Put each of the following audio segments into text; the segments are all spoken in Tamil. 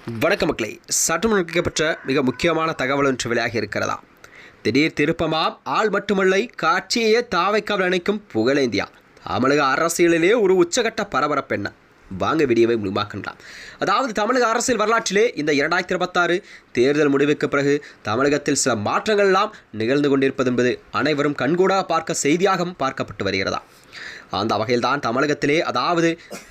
வணக்க மக்களே, சற்றுமுன்னிக்கப்பட்ட மிக முக்கியமான தகவல் ஒன்று வெளியாகி இருக்கிறதா? திடீர் திருப்பமாம் ஆள் மட்டுமல்ல, காட்சியே தாவைக்காவில் இணைக்கும் புகழேந்தியா. தமிழக அரசியலிலே ஒரு உச்சகட்ட பரபரப்பு என்ன? வாங்க வீடியோவை முழுமாக்கலாம். அதாவது தமிழக அரசியல் வரலாற்றிலே இந்த 2026 தேர்தல் முடிவுக்கு பிறகு தமிழகத்தில் சில மாற்றங்கள் எல்லாம் நிகழ்ந்து கொண்டிருப்பது என்பது அனைவரும் கண்கூடாக பார்க்க செய்தியாகவும் பார்க்கப்பட்டு வருகிறதா? அந்த வகையில் தான் தமிழகத்திலே, அதாவது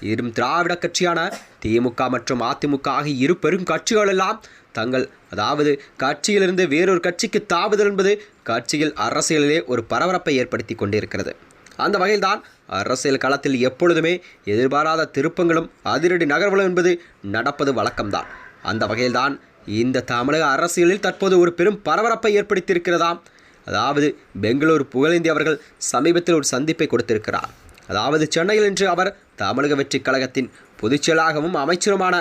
இரு திராவிட கட்சியான திமுக மற்றும் அதிமுக ஆகிய இரு பெரும் கட்சிகள் எல்லாம் தங்கள், அதாவது கட்சியிலிருந்து வேறொரு கட்சிக்கு தாவுதல் என்பது கட்சியில் அரசியலிலே ஒரு பரபரப்பை ஏற்படுத்தி கொண்டிருக்கிறது. அந்த வகையில்தான் அரசியல் களத்தில் எப்பொழுதுமே எதிர்பாராத திருப்பங்களும் அதிரடி நகர்வுகளும் என்பது நடப்பது வழக்கம்தான். அந்த வகையில்தான் இந்த தமிழக அரசியலில் தற்போது ஒரு பெரும் பரபரப்பை ஏற்படுத்தியிருக்கிறதாம். அதாவது பெங்களூர் புகழேந்தி அவர்கள் சமீபத்தில் ஒரு சந்திப்பை கொடுத்திருக்கிறார். அதாவது சென்னையில் இன்று அவர் தமிழக வெற்றிக் கழகத்தின் பொதுச்செயலாகவும் அமைச்சருமான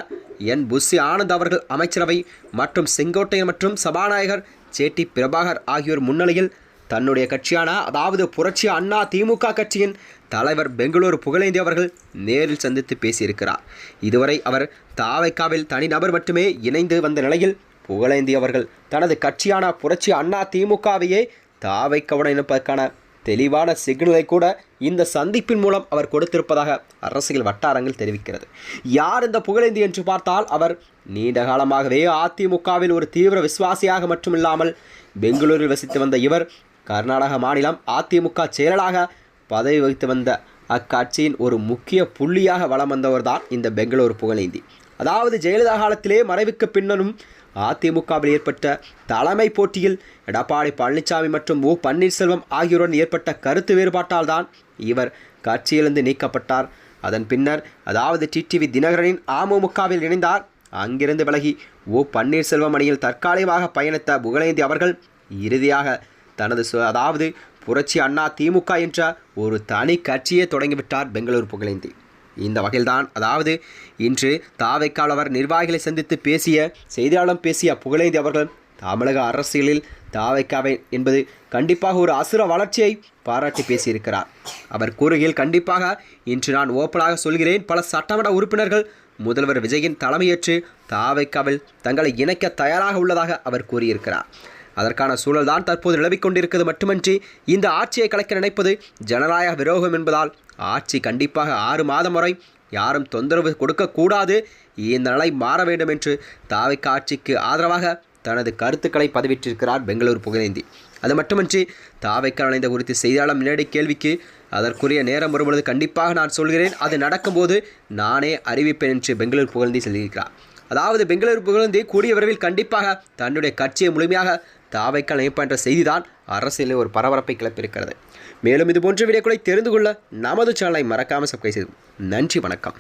என் புஸ்ஸி ஆனந்த் அவர்கள் அமைச்சரவை மற்றும் செங்கோட்டையன் மற்றும் சபாநாயகர் சேட்டி பிரபாகர் ஆகியோர் முன்னிலையில் தன்னுடைய கட்சியான, அதாவது புரட்சி அண்ணா திமுக கட்சியின் தலைவர் பெங்களூர் புகழேந்தி அவர்கள் நேரில் சந்தித்து பேசியிருக்கிறார். இதுவரை அவர் தாவைக்காவில் தனிநபர் மட்டுமே இணைந்து வந்த நிலையில் புகழேந்தி அவர்கள் தனது கட்சியான புரட்சி அண்ணா திமுகவையே தாவைக்காவுடன் இணைப்பதற்கான தெளிவான சிக்னலை கூட இந்த சந்திப்பின் மூலம் அவர் கொடுத்திருப்பதாக அரசியல் வட்டாரங்கள் தெரிவிக்கிறது. யார் இந்த புகழேந்தி என்று பார்த்தால், அவர் நீண்ட காலமாகவே அதிமுகவில் ஒரு தீவிர விசுவாசியாக மட்டுமில்லாமல் பெங்களூரில் வசித்து வந்த இவர் கர்நாடக மாநிலம் அதிமுக செயலராக பதவி வகித்து வந்த அக்கட்சியின் ஒரு முக்கிய புள்ளியாக வலம் வந்தவர் தான் இந்த பெங்களூர் புகழேந்தி. அதாவது ஜெயலலிதா காலத்திலே மறைவுக்கு பின்னரும் அதிமுகவில் ஏற்பட்ட தலைமை போட்டியில் எடப்பாடி பழனிசாமி மற்றும் ஓ பன்னீர்செல்வம் ஆகியோருடன் ஏற்பட்ட கருத்து வேறுபாட்டால் தான் இவர் கட்சியிலிருந்து நீக்கப்பட்டார். அதன் பின்னர், அதாவது டிடிவி தினகரனின் அமமுகவில் இணைந்தார். அங்கிருந்து விலகி ஓ பன்னீர்செல்வம் அணியில் தற்காலிகமாக பயணித்த புகழேந்தி அவர்கள் இறுதியாக தனது, அதாவது புரட்சி அண்ணா திமுக என்ற ஒரு தனி கட்சியை தொடங்கிவிட்டார் பெங்களூர் புகழேந்தி. இந்த வகையில்தான், அதாவது இன்று தாவைக்கால் நிர்வாகிகளை சந்தித்து செய்தியாளர்களிடம் பேசிய புகழேந்தி அவர்கள் தமிழக அரசியலில் தாவைக்காவை என்பது கண்டிப்பாக ஒரு அசுர வளர்ச்சியை பாராட்டி பேசியிருக்கிறார். அவர் கூறுகையில், கண்டிப்பாக இன்று நான் ஓப்பனாக சொல்கிறேன், பல சட்டமன்ற உறுப்பினர்கள் முதல்வர் விஜயின் தலைமையேற்று தாவைக்காவில் தங்களை இணைக்க தயாராக உள்ளதாக அவர் கூறியிருக்கிறார். அதற்கான சூழல் தான் தற்போது நிலவிக் கொண்டிருக்கிறது. மட்டுமன்றி இந்த ஆட்சியை கலைக்க நினைப்பது ஜனநாயக விரோதம் என்பதால் ஆட்சி கண்டிப்பாக 6 மாதம் வரை யாரும் தொந்தரவு கொடுக்கக்கூடாது, இந்த நிலை மாற வேண்டும் என்று தாவைக்க ஆட்சிக்கு ஆதரவாக தனது கருத்துக்களை பதிவிட்டிருக்கிறார் பெங்களூர் புகழேந்தி. அது மட்டுமன்றி தாவைக்க இணைந்த குறித்து செய்தியாளர் நேரடி கேள்விக்கு அதற்குரிய நேரம் வரும்பொழுது கண்டிப்பாக நான் சொல்கிறேன், அது நடக்கும்போது நானே அறிவிப்பேன் என்று பெங்களூர் புகழேந்தி சொல்லியிருக்கிறார். அதாவது பெங்களூர் புகழேந்தி கூடிய விரைவில் கண்டிப்பாக தன்னுடைய கட்சியை முழுமையாக தாவைக்கால் இணைப்பார் என்ற செய்திதான் அரசியலில் ஒரு பரபரப்பை கிளப்பியிருக்கிறது. மேலும் இதுபோன்ற வீடியோக்களை தெரிந்து கொள்ள நமது சேனலை மறக்காமல் சப்ஸ்கிரைப் செய்து. நன்றி, வணக்கம்.